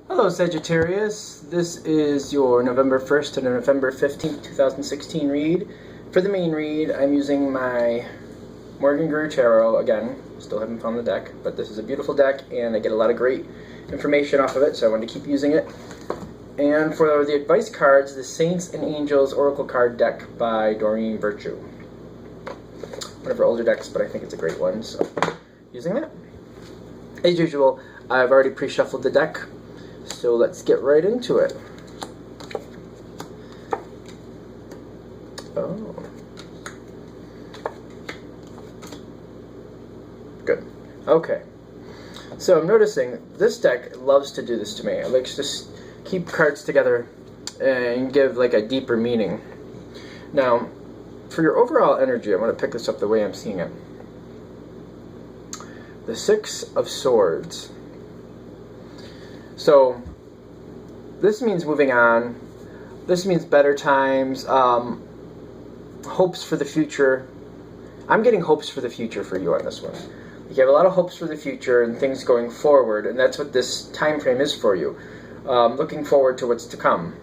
Hello Sagittarius, this is your November 1st to November 15th, 2016 read. For the main read, I'm using my Morgan Greer Tarot. Again, still haven't found the deck, but this is a beautiful deck and I get a lot of great information off of it, so I wanted to keep using it. And for the advice cards, the Saints and Angels Oracle Card Deck by Doreen Virtue. One of her older decks, but I think it's a great one, so using that. As usual, I've already pre-shuffled the deck. So let's get right into it. Oh. Good. Okay. So I'm noticing this deck loves to do this to me. It likes to keep cards together and give like a deeper meaning. Now, for your overall energy, I'm going to pick this up the way I'm seeing it. The Six of Swords. So, this means moving on. This means better times, hopes for the future. I'm getting hopes for the future for you on this one. You have a lot of hopes for the future and things going forward, and that's what this time frame is for you. Looking forward to what's to come.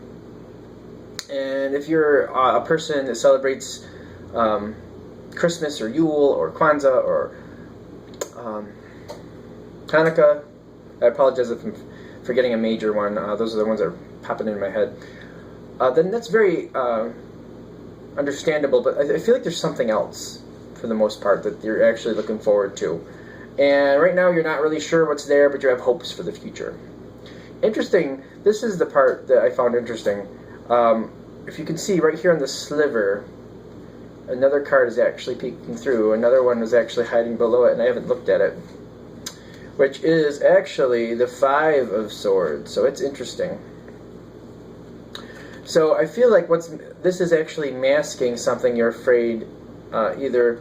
And if you're a person that celebrates Christmas or Yule or Kwanzaa or Hanukkah, I apologize if I'm forgetting a major one, those are the ones that are popping in my head, then that's very understandable, but I feel like there's something else, for the most part, that you're actually looking forward to. And right now you're not really sure what's there, but you have hopes for the future. Interesting, this is the part that I found interesting. If you can see right here on the sliver, another card is actually peeking through, another one is actually hiding below it, and I haven't looked at it, which is actually the Five of Swords. So it's interesting. So I feel like this is actually masking something you're afraid, either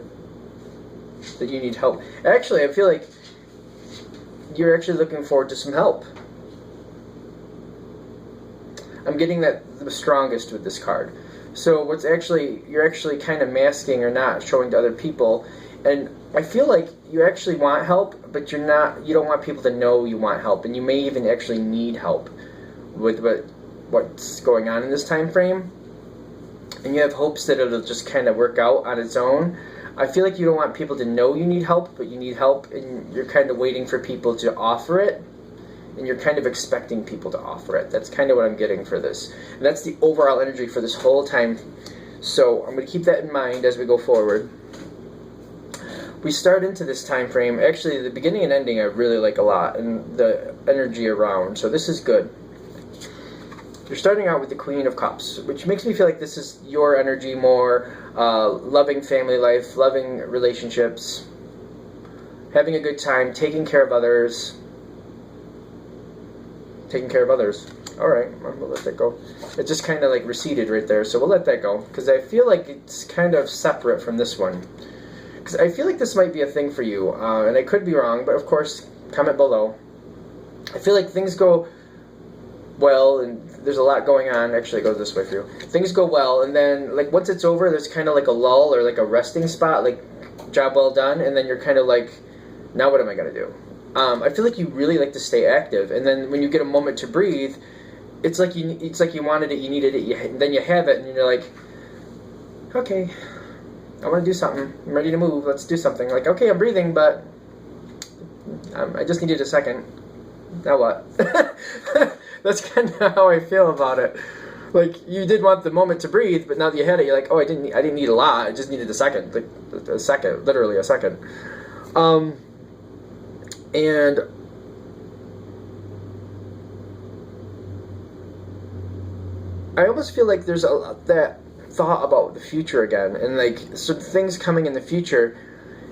that you need help. Actually, I feel like you're actually looking forward to some help. I'm getting that the strongest with this card. So you're actually kind of masking or not showing to other people. And I feel like you actually want help, but you don't want people to know you want help, and you may even actually need help with what's going on in this time frame. And you have hopes that it'll just kind of work out on its own. I feel like you don't want people to know you need help, but you need help, and you're kind of waiting for people to offer it, and you're kind of expecting people to offer it. That's kind of what I'm getting for this. And that's the overall energy for this whole time. So I'm going to keep that in mind as we go forward. We start into this time frame. Actually, the beginning and ending I really like a lot, and the energy around. So this is good. You're starting out with the Queen of Cups, which makes me feel like this is your energy more, loving family life, loving relationships, having a good time, taking care of others. Taking care of others. Alright, we'll let that go. It just kind of like receded right there, so we'll let that go, because I feel like it's kind of separate from this one. Because I feel like this might be a thing for you, and I could be wrong, but of course, comment below. I feel like things go well, and there's a lot going on. Actually, it goes this way for you. Things go well, and then, like, once it's over, there's kind of like a lull, or like a resting spot, like, job well done, and then you're kind of like, now what am I going to do? I feel like you really like to stay active, and then when you get a moment to breathe, it's like you wanted it, you needed it, then you have it, and you're like, okay, I want to do something. I'm ready to move. Let's do something. Like, okay, I'm breathing, but I just needed a second. Now what? That's kind of how I feel about it. Like, you did want the moment to breathe, but now that you had it, you're like, oh, I didn't need a lot. I just needed a second. Like, a second. Literally a second. And I almost feel like there's a lot that thought about the future again, and like some things coming in the future,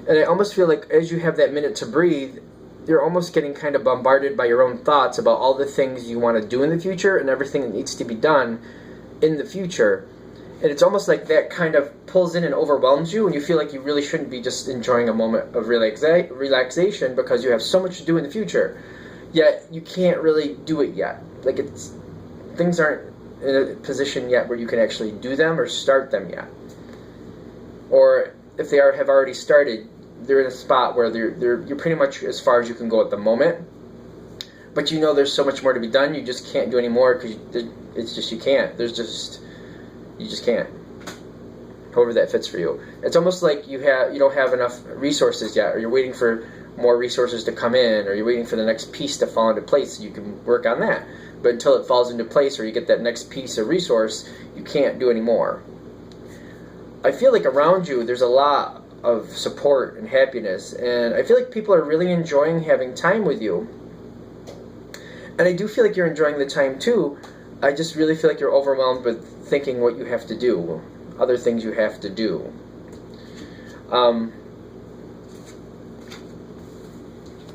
and I almost feel like as you have that minute to breathe, you're almost getting kind of bombarded by your own thoughts about all the things you want to do in the future and everything that needs to be done in the future. And it's almost like that kind of pulls in and overwhelms you, and you feel like you really shouldn't be just enjoying a moment of relaxation because you have so much to do in the future, yet you can't really do it yet. Like, things aren't in a position yet where you can actually do them or start them yet. Or if they have already started, they're in a spot where you're pretty much as far as you can go at the moment. but you know there's so much more to be done. You just can't do any more because it's just you can't. You just can't. However that fits for you. It's almost like you don't have enough resources yet, or you're waiting for more resources to come in, or you're waiting for the next piece to fall into place so you can work on that. But until it falls into place or you get that next piece of resource, you can't do any more. I feel like around you there's a lot of support and happiness, and I feel like people are really enjoying having time with you. And I do feel like you're enjoying the time too. I just really feel like you're overwhelmed with thinking what you have to do, other things you have to do.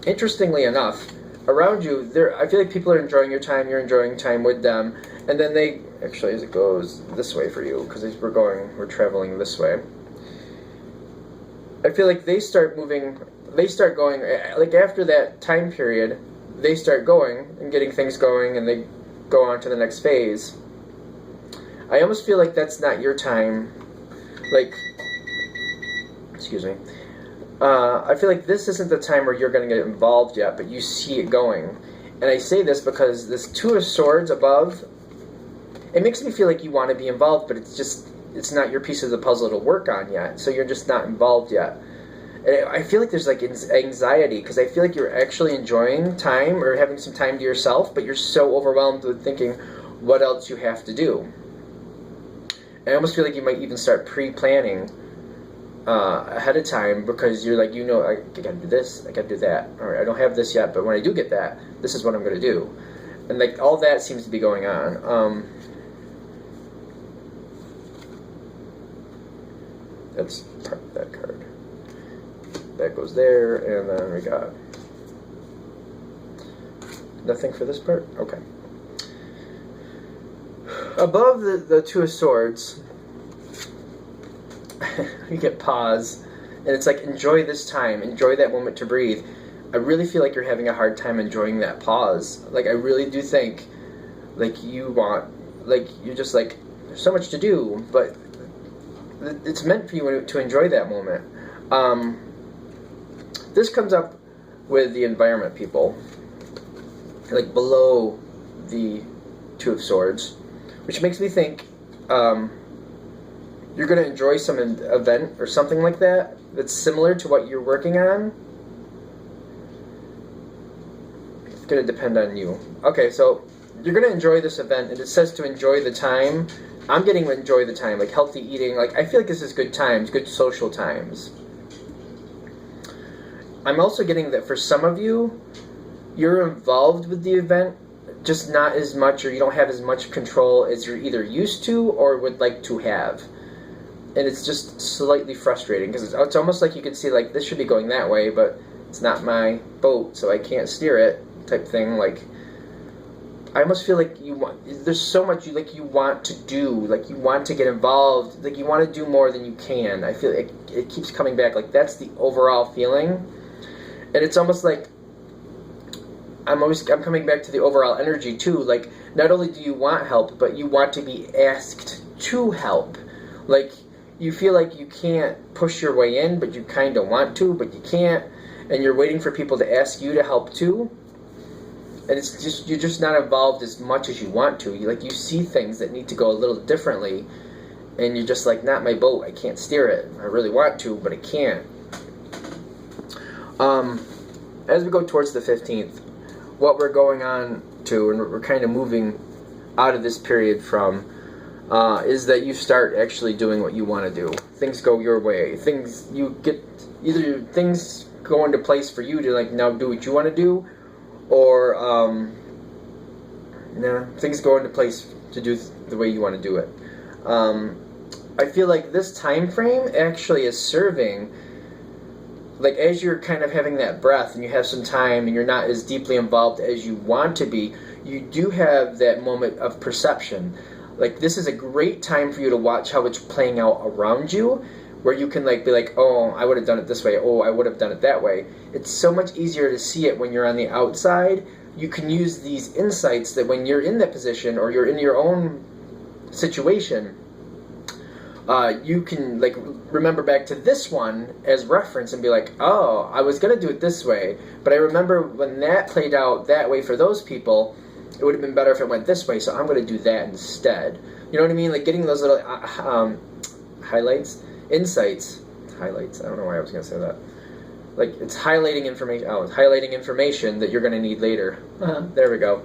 Interestingly enough, around you, I feel like people are enjoying your time, you're enjoying time with them, and then they, actually as it goes this way for you, because we're traveling this way, I feel like they start going, like after that time period, they start going and getting things going, and they go on to the next phase. I almost feel like that's not your time. Like, excuse me. I feel like this isn't the time where you're going to get involved yet, but you see it going. And I say this because this Two of Swords above, it makes me feel like you want to be involved, but it's not your piece of the puzzle to work on yet, so you're just not involved yet. And I feel like there's like anxiety, because I feel like you're actually enjoying time or having some time to yourself, but you're so overwhelmed with thinking what else you have to do. And I almost feel like you might even start pre-planning ahead of time, because you're like, I gotta do this, I gotta do that. All right, I don't have this yet, but when I do get that, this is what I'm gonna do. And like all that seems to be going on. That's that card. That goes there, and then we got nothing for this part? Okay. Above the Two of Swords, you get pause, and it's like, enjoy this time, enjoy that moment to breathe. I really feel like you're having a hard time enjoying that pause. Like, I really do think, like, you're just like, there's so much to do, but it's meant for you to enjoy that moment. This comes up with the environment, people, like below the Two of Swords, which makes me think you're going to enjoy some event or something like that that's similar to what you're working on. It's going to depend on you. Okay, so you're going to enjoy this event, and it says to enjoy the time. I'm getting enjoy the time, like healthy eating. Like, I feel like this is good times, good social times. I'm also getting that for some of you, you're involved with the event, just not as much, or you don't have as much control as you're either used to or would like to have. And it's just slightly frustrating, because it's almost like you can see, like, this should be going that way, but it's not my boat, so I can't steer it, type thing. Like, I almost feel like there's so much you want to do, like you want to get involved, like you want to do more than you can. I feel like it keeps coming back, like that's the overall feeling. And it's almost like I'm coming back to the overall energy too. Like, not only do you want help, but you want to be asked to help. Like, you feel like you can't push your way in, but you kind of want to, but you can't. And you're waiting for people to ask you to help too. And it's just, you're just not involved as much as you want to. You see things that need to go a little differently, and you're just like, not my boat, I can't steer it. I really want to, but I can't. As we go towards the 15th, what we're going on to, and we're kind of moving out of this period from, is that you start actually doing what you want to do. Things go your way. Things go into place for you to like now do what you want to do, or things go into place to do the way you want to do it. I feel like this time frame actually is serving, like, as you're kind of having that breath and you have some time and you're not as deeply involved as you want to be, you do have that moment of perception. Like, this is a great time for you to watch how it's playing out around you, where you can like be like, oh, I would have done it this way, oh, I would have done it that way. It's so much easier to see it when you're on the outside. You can use these insights that when you're in that position or you're in your own situation, you can like remember back to this one as reference and be like, oh, I was gonna do it this way, but I remember when that played out that way for those people, it would have been better if it went this way, so I'm gonna do that instead. You know what I mean? Like getting those little highlights, insights, highlights. I don't know why I was gonna say that. Like it's highlighting information. Oh, it's highlighting information that you're gonna need later. There we go.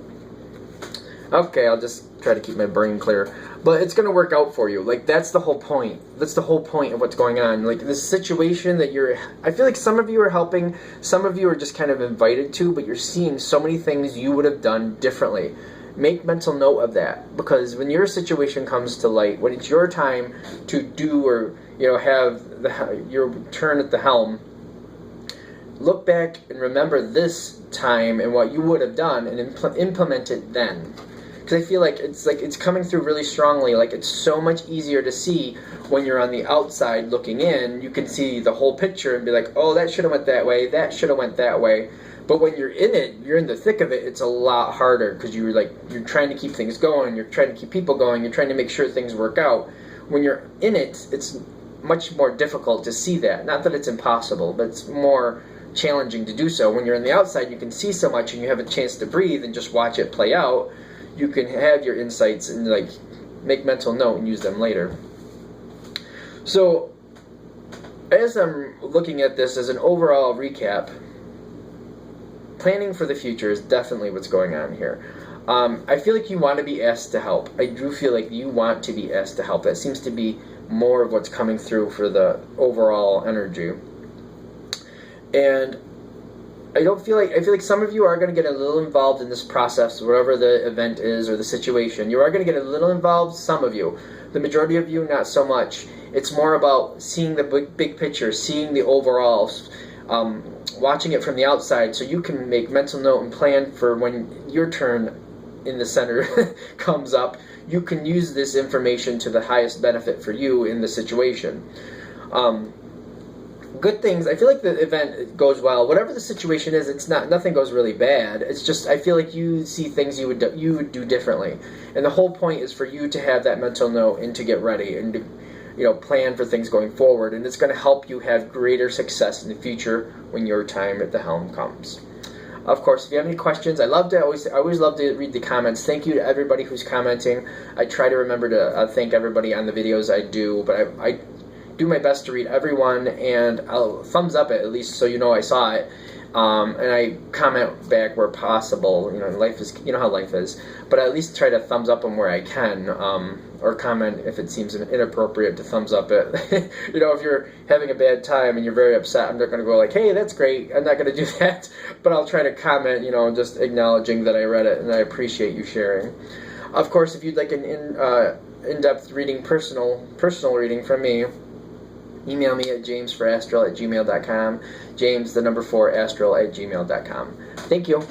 Okay, I'll just try to keep my brain clear. But it's going to work out for you. Like, that's the whole point. That's the whole point of what's going on. Like, this situation that you're... I feel like some of you are helping, some of you are just kind of invited to, but you're seeing so many things you would have done differently. Make mental note of that. Because when your situation comes to light, when it's your time to do or, you know, have your turn at the helm, look back and remember this time and what you would have done and implement it then. Because I feel like it's coming through really strongly. Like it's so much easier to see when you're on the outside looking in. You can see the whole picture and be like, oh, that should have went that way. That should have went that way. But when you're in it, you're in the thick of it. It's a lot harder because you're trying to keep things going. You're trying to keep people going. You're trying to make sure things work out. When you're in it, it's much more difficult to see that. Not that it's impossible, but it's more challenging to do so. When you're on the outside, you can see so much and you have a chance to breathe and just watch it play out. You can have your insights and like make mental note and use them later. So as I'm looking at this as an overall recap, planning for the future is definitely what's going on here. I feel like you want to be asked to help. I do feel like you want to be asked to help. That seems to be more of what's coming through for the overall energy. And I feel like some of you are going to get a little involved in this process, whatever the event is or the situation. You are going to get a little involved, some of you. The majority of you, not so much. It's more about seeing the big picture, seeing the overall, watching it from the outside so you can make mental note and plan for when your turn in the center comes up. You can use this information to the highest benefit for you in the situation. Good things. I feel like the event goes well. Whatever the situation is, nothing goes really bad. It's just I feel like you see things you would do differently, and the whole point is for you to have that mental note and to get ready and to plan for things going forward. And it's going to help you have greater success in the future when your time at the helm comes. Of course, if you have any questions, I always love to read the comments. Thank you to everybody who's commenting. I try to remember to thank everybody on the videos I do, but I do my best to read everyone, and I'll thumbs up it at least so you know I saw it, and I comment back where possible. Life is, how life is, but I at least try to thumbs up them where I can, or comment if it seems inappropriate to thumbs up it. If you're having a bad time and you're very upset, I'm not going to go like, hey, that's great. I'm not going to do that, but I'll try to comment, just acknowledging that I read it and I appreciate you sharing. Of course, if you'd like an in-depth reading, personal reading from me, email me at jamesforastral@gmail.com. James, the number 4, astral@gmail.com. Thank you.